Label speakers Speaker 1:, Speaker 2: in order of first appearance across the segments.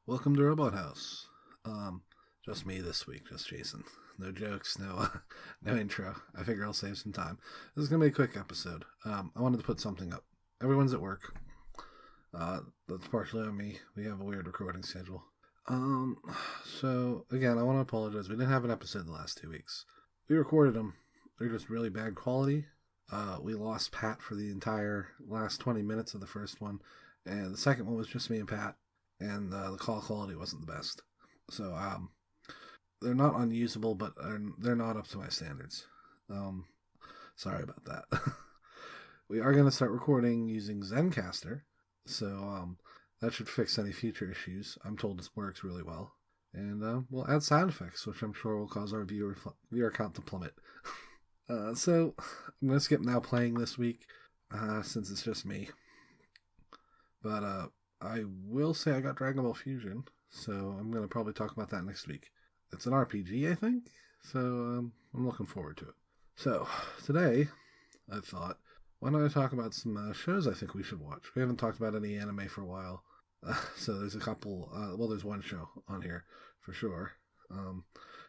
Speaker 1: Welcome to Robot House. Just me this week, just Jason. No jokes, no intro. I figure I'll save some time. This is gonna be a quick episode. I wanted to put something up. Everyone's at work. That's partially on me. We have a weird recording schedule. So again, I want to apologize. We didn't have an episode the last 2 weeks. We recorded them. They're just really bad quality. We lost Pat for the entire last 20 minutes of the first one, and the second one was just me and Pat, and the call quality wasn't the best. So they're not unusable, but they're not up to my standards. Sorry about that. We are going to start recording using Zencaster, so that should fix any future issues. I'm told this works really well. And we'll add sound effects, which I'm sure will cause our viewer count to plummet. So I'm going to skip Now Playing this week, since it's just me. But I will say I got Dragon Ball Fusion, so I'm going to probably talk about that next week. It's an RPG, I think, so I'm looking forward to it. So today, I thought, why don't I talk about some shows I think we should watch? We haven't talked about any anime for a while, so there's a couple, there's one show on here, for sure. And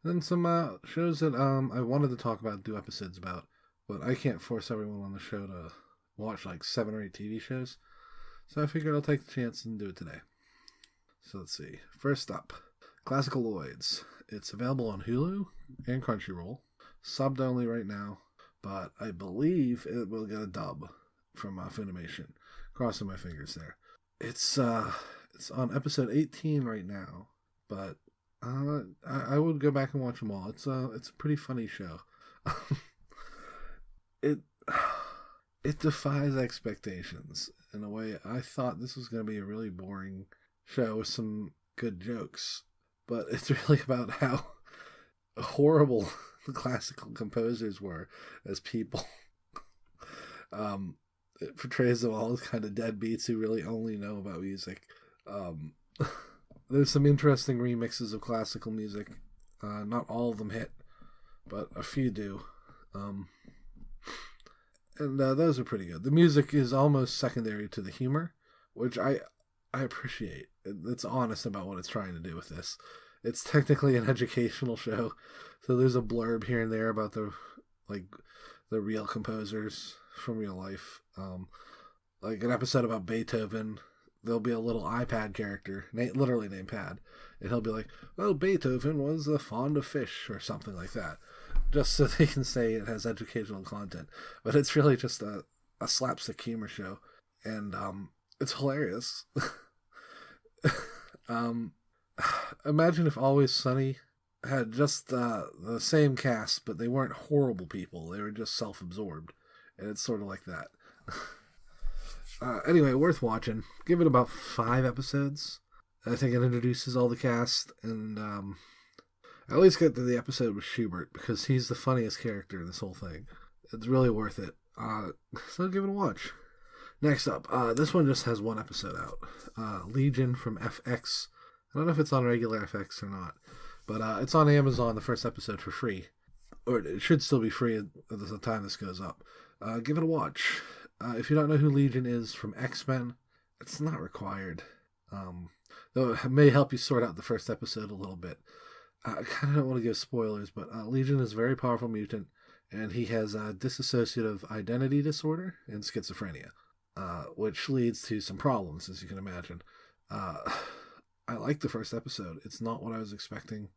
Speaker 1: then some shows that I wanted to talk about, do episodes about, but I can't force everyone on the show to watch like 7 or 8 TV shows, so I figured I'll take the chance and do it today. So let's see. First up, Classicaloids. It's available on Hulu and Crunchyroll, subbed only right now, but I believe it will get a dub from Funimation. Crossing my fingers there. It's on episode 18 right now, but I would go back and watch them all. It's a pretty funny show. It defies expectations in a way. I thought this was going to be a really boring show with some good jokes, but it's really about how horrible the classical composers were as people. It portrays them all as kind of deadbeats who really only know about music. There's some interesting remixes of classical music. Not all of them hit, but a few do. And those are pretty good. The music is almost secondary to the humor, which I appreciate. It's honest about what it's trying to do with this. It's technically an educational show, so there's a blurb here and there about the real composers from real life. Like an episode about Beethoven, there'll be a little iPad character, literally named Pad, and he'll be like, "Well, Beethoven was fond of fish," or something like that, just so they can say it has educational content. But it's really just a slapstick humor show, and it's hilarious. Imagine if Always Sunny had just the same cast, but they weren't horrible people. They were just self-absorbed, and it's sort of like that. Anyway, worth watching. Give it about 5 episodes. I think it introduces all the cast, and at least get to the episode with Schubert, because he's the funniest character in this whole thing. It's really worth it. So give it a watch. Next up, this one just has 1 episode out. Legion from FX. I don't know if it's on regular FX or not, but it's on Amazon, the first episode, for free. Or it should still be free at the time this goes up. Give it a watch. If you don't know who Legion is from X-Men, it's not required. Though it may help you sort out the first episode a little bit. I kind of don't want to give spoilers, but Legion is a very powerful mutant, and he has a dissociative identity disorder and schizophrenia, which leads to some problems, as you can imagine. I like the first episode. It's not what I was expecting.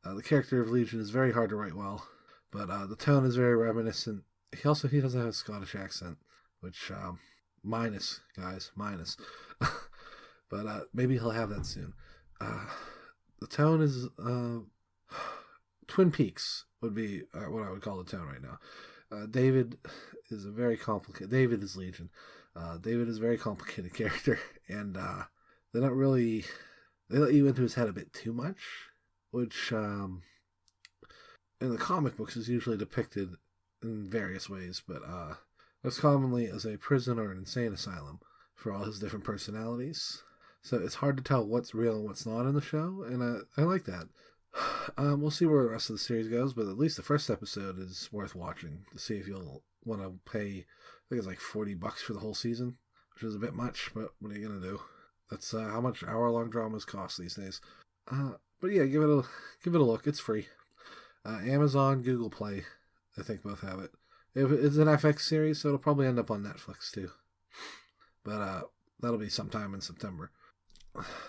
Speaker 1: The character of Legion is very hard to write well, but the tone is very reminiscent. He doesn't have a Scottish accent, which, minus. But maybe he'll have that soon. The tone is, Twin Peaks would be what I would call the tone right now. David is David is Legion. David is a very complicated character, and they let you into his head a bit too much, which in the comic books is usually depicted in various ways, but most commonly as a prison or an insane asylum for all his different personalities. So it's hard to tell what's real and what's not in the show, and I like that. We'll see where the rest of the series goes, but at least the first episode is worth watching to see if you'll want to pay, I think it's like $40 for the whole season, which is a bit much, but what are you going to do? That's how much hour-long dramas cost these days. But yeah, give it a look. It's free. Amazon, Google Play, I think both have it. It's an FX series, so it'll probably end up on Netflix too. But that'll be sometime in September.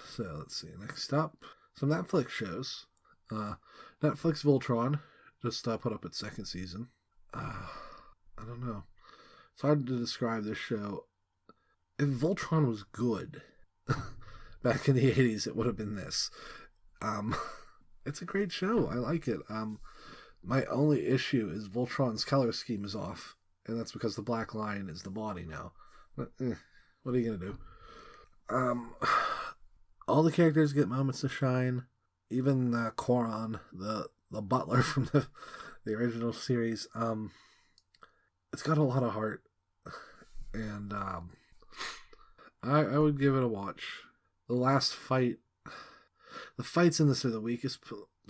Speaker 1: So let's see. Next up, some Netflix shows. Netflix Voltron just put up its second season. I don't know. It's hard to describe this show. If Voltron was good back in the 80s, it would have been this. It's a great show. I like it. My only issue is Voltron's color scheme is off, and that's because the black line is the body now. But, what are you going to do? All the characters get moments to shine. Even Koron, the butler from the original series, it's got a lot of heart. And I would give it a watch. The last fight, the fights in this are the weakest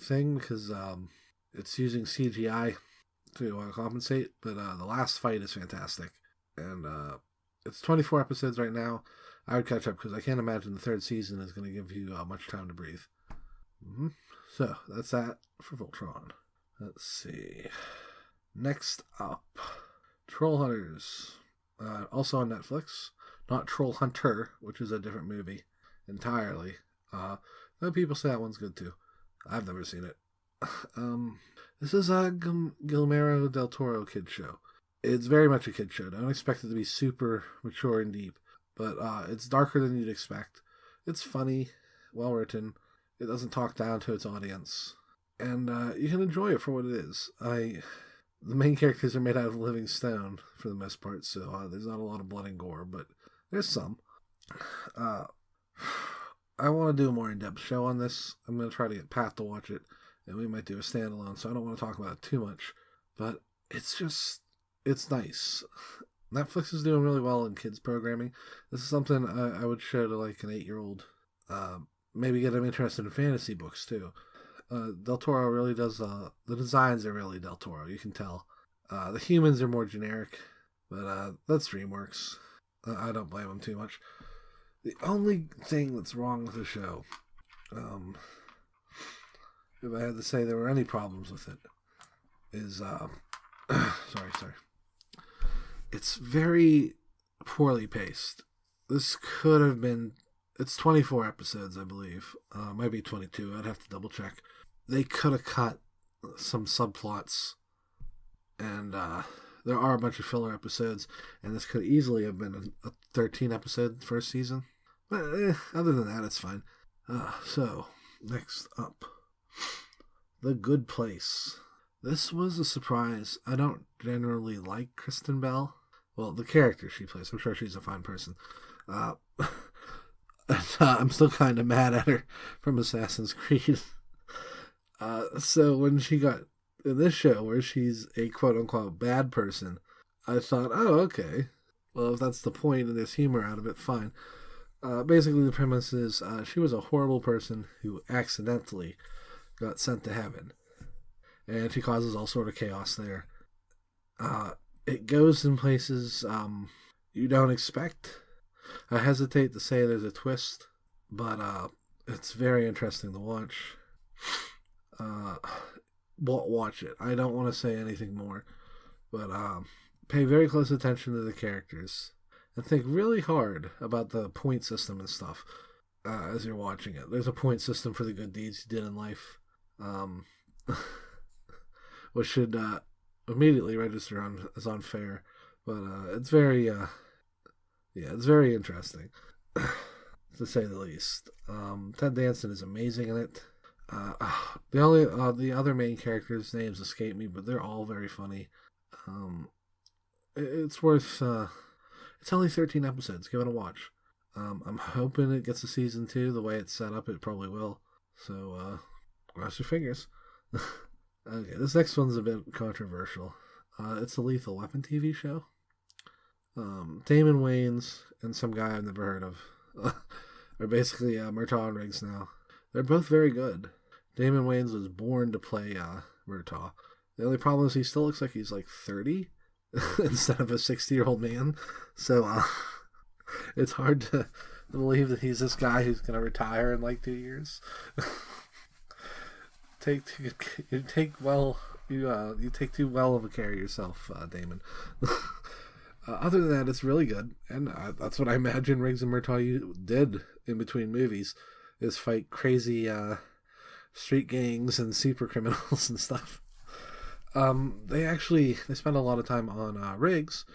Speaker 1: thing because it's using CGI to compensate, but the last fight is fantastic. And it's 24 episodes right now. I would catch up because I can't imagine the third season is going to give you much time to breathe. Mm-hmm. So that's that for Voltron. Let's see. Next up, Troll Hunters. Also on Netflix. Not Troll Hunter, which is a different movie entirely. Though people say that one's good too. I've never seen it. This is a Guillermo del Toro kid show. It's very much a kid show. Don't expect it to be super mature and deep, but it's darker than you'd expect. It's funny, well written. It doesn't talk down to its audience, and you can enjoy it for what it is. The main characters are made out of living stone for the most part, so there's not a lot of blood and gore, but there's some. I want to do a more in-depth show on this. I'm going to try to get Pat to watch it, and we might do a standalone, so I don't want to talk about it too much, but it's nice. Netflix is doing really well in kids programming. This is something I would show to like an 8-year-old. Maybe get them interested in fantasy books too. Del Toro really does, the designs are really Del Toro, you can tell. The humans are more generic, but that's DreamWorks. I don't blame them too much. The only thing that's wrong with the show, if I had to say there were any problems with it, is, sorry. It's very poorly paced. This could have been, it's 24 episodes, I believe. Might be 22, I'd have to double check. They could have cut some subplots, and there are a bunch of filler episodes, and this could easily have been a 13-episode first season. But other than that, it's fine. So, next up, The Good Place. This was a surprise. I don't generally like Kristen Bell. Well, the character she plays. I'm sure she's a fine person. I'm still kind of mad at her from Assassin's Creed. So when she got in this show where she's a quote-unquote bad person, I thought, oh, okay. Well, if that's the point and there's humor out of it, fine. Basically, the premise is she was a horrible person who accidentally got sent to heaven. And she causes all sort of chaos there. It goes in places you don't expect. I hesitate to say there's a twist, but it's very interesting to watch. Watch it. I don't want to say anything more, but pay very close attention to the characters and think really hard about the point system and stuff as you're watching it. There's a point system for the good deeds you did in life, which should immediately register as unfair, but it's very it's very interesting to say the least. Ted Danson is amazing in it. The other main characters' names escape me, but they're all very funny. It's worth. It's only 13 episodes. Give it a watch. I'm hoping it gets a season 2. The way it's set up, it probably will. So, cross your fingers. Okay, this next one's a bit controversial. It's a Lethal Weapon TV show. Damon Wayans and some guy I've never heard of are basically Murtaugh and Riggs now. They're both very good. Damon Wayans was born to play Murtaugh. The only problem is he still looks like he's like 30 instead of a 60-year-old man. So it's hard to believe that he's this guy who's going to retire in like 2 years. You take too well of a care of yourself, Damon. Other than that, it's really good, and that's what I imagine Riggs and Murtaugh did in between movies, is fight crazy street gangs and super criminals and stuff. They spend a lot of time on Riggs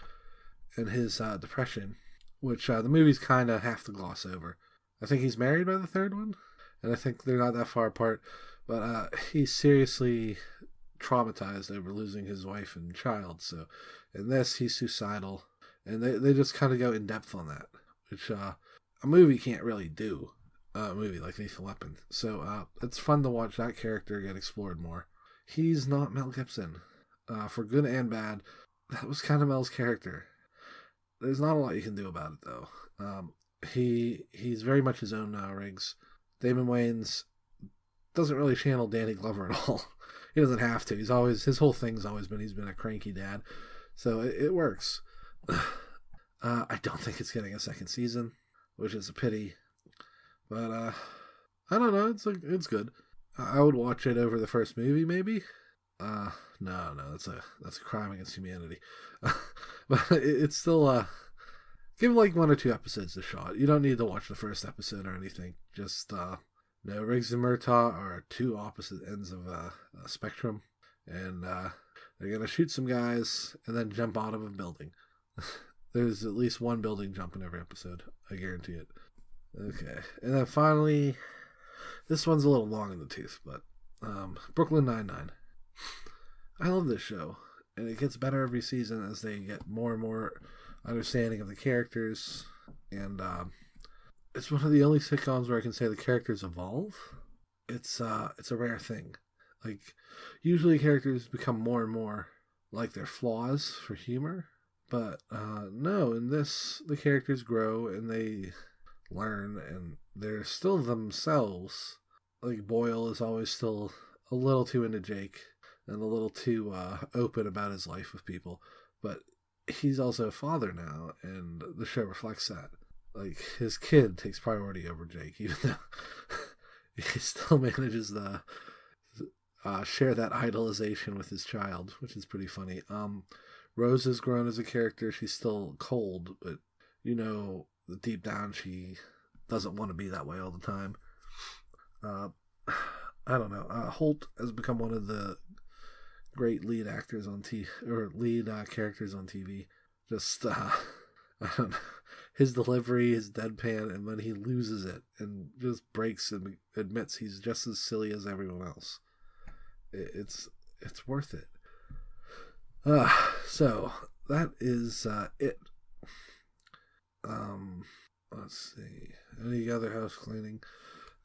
Speaker 1: and his depression, which the movies kind of have to gloss over. I think he's married by the third one, and I think they're not that far apart, but he's seriously traumatized over losing his wife and child. So in this, he's suicidal, and they just kind of go in depth on that, which a movie can't really do. A movie like Lethal Weapon. So it's fun to watch that character get explored more. He's not Mel Gibson. For good and bad, that was kind of Mel's character. There's not a lot you can do about it, though. He's very much his own Riggs. Damon Wayans doesn't really channel Danny Glover at all. He doesn't have to. His whole thing's always been he's been a cranky dad. So it works. I don't think it's getting a second season, which is a pity. But I don't know. It's good. I would watch it over the first movie, maybe. No, that's a crime against humanity. But it's still give like 1 or 2 episodes a shot. You don't need to watch the first episode or anything. Just no, Riggs and Murtaugh are 2 opposite ends of a spectrum, and they're gonna shoot some guys and then jump out of a building. There's at least one building jump in every episode. I guarantee it. Okay, and then finally, this one's a little long in the tooth, but Brooklyn Nine-Nine. I love this show, and it gets better every season as they get more and more understanding of the characters, and it's one of the only sitcoms where I can say the characters evolve. It's a rare thing. Like, usually characters become more and more like their flaws for humor, but no, in this, the characters grow and they learn, and they're still themselves. Like, Boyle is always still a little too into Jake and a little too open about his life with people, but he's also a father now, and the show reflects that. Like, his kid takes priority over Jake, even though he still manages to share that idolization with his child, which is pretty funny. Rose has grown as a character. She's still cold, but deep down she doesn't want to be that way all the time. I don't know. Holt has become one of the great lead actors on TV, or lead characters on TV. Just I don't know, his delivery, his deadpan, and when he loses it and just breaks and admits he's just as silly as everyone else. It's worth it. So that is it. Let's see. Any other house cleaning?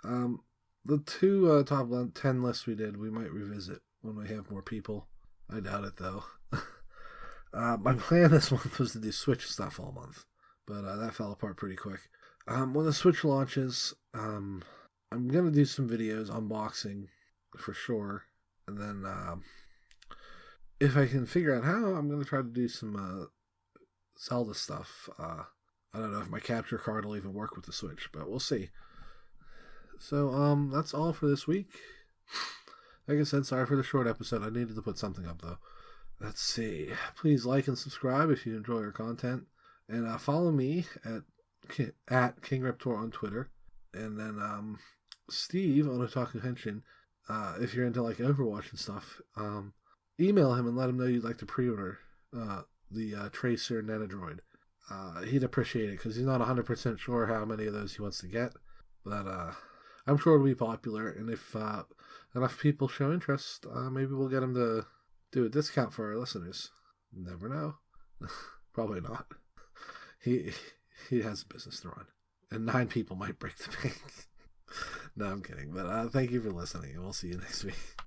Speaker 1: The 2 top 10 lists we did, we might revisit when we have more people. I doubt it, though. My plan this month was to do Switch stuff all month, but that fell apart pretty quick. When the Switch launches, I'm going to do some videos unboxing for sure, and then if I can figure out how, I'm going to try to do some Zelda stuff. I don't know if my capture card will even work with the Switch, but we'll see. So, that's all for this week. Like I said, sorry for the short episode. I needed to put something up, though. Let's see. Please like and subscribe if you enjoy our content. And follow me at King Reptor on Twitter. And then Steve on Otaku Henshin, if you're into like Overwatch and stuff. Email him and let him know you'd like to pre-order the Tracer Nenadroid. He'd appreciate it because he's not 100% sure how many of those he wants to get. But I'm sure it'll be popular. And if enough people show interest, maybe we'll get him to do a discount for our listeners. Never know. Probably not. He has a business to run. And 9 people might break the bank. No, I'm kidding. But thank you for listening, and we'll see you next week.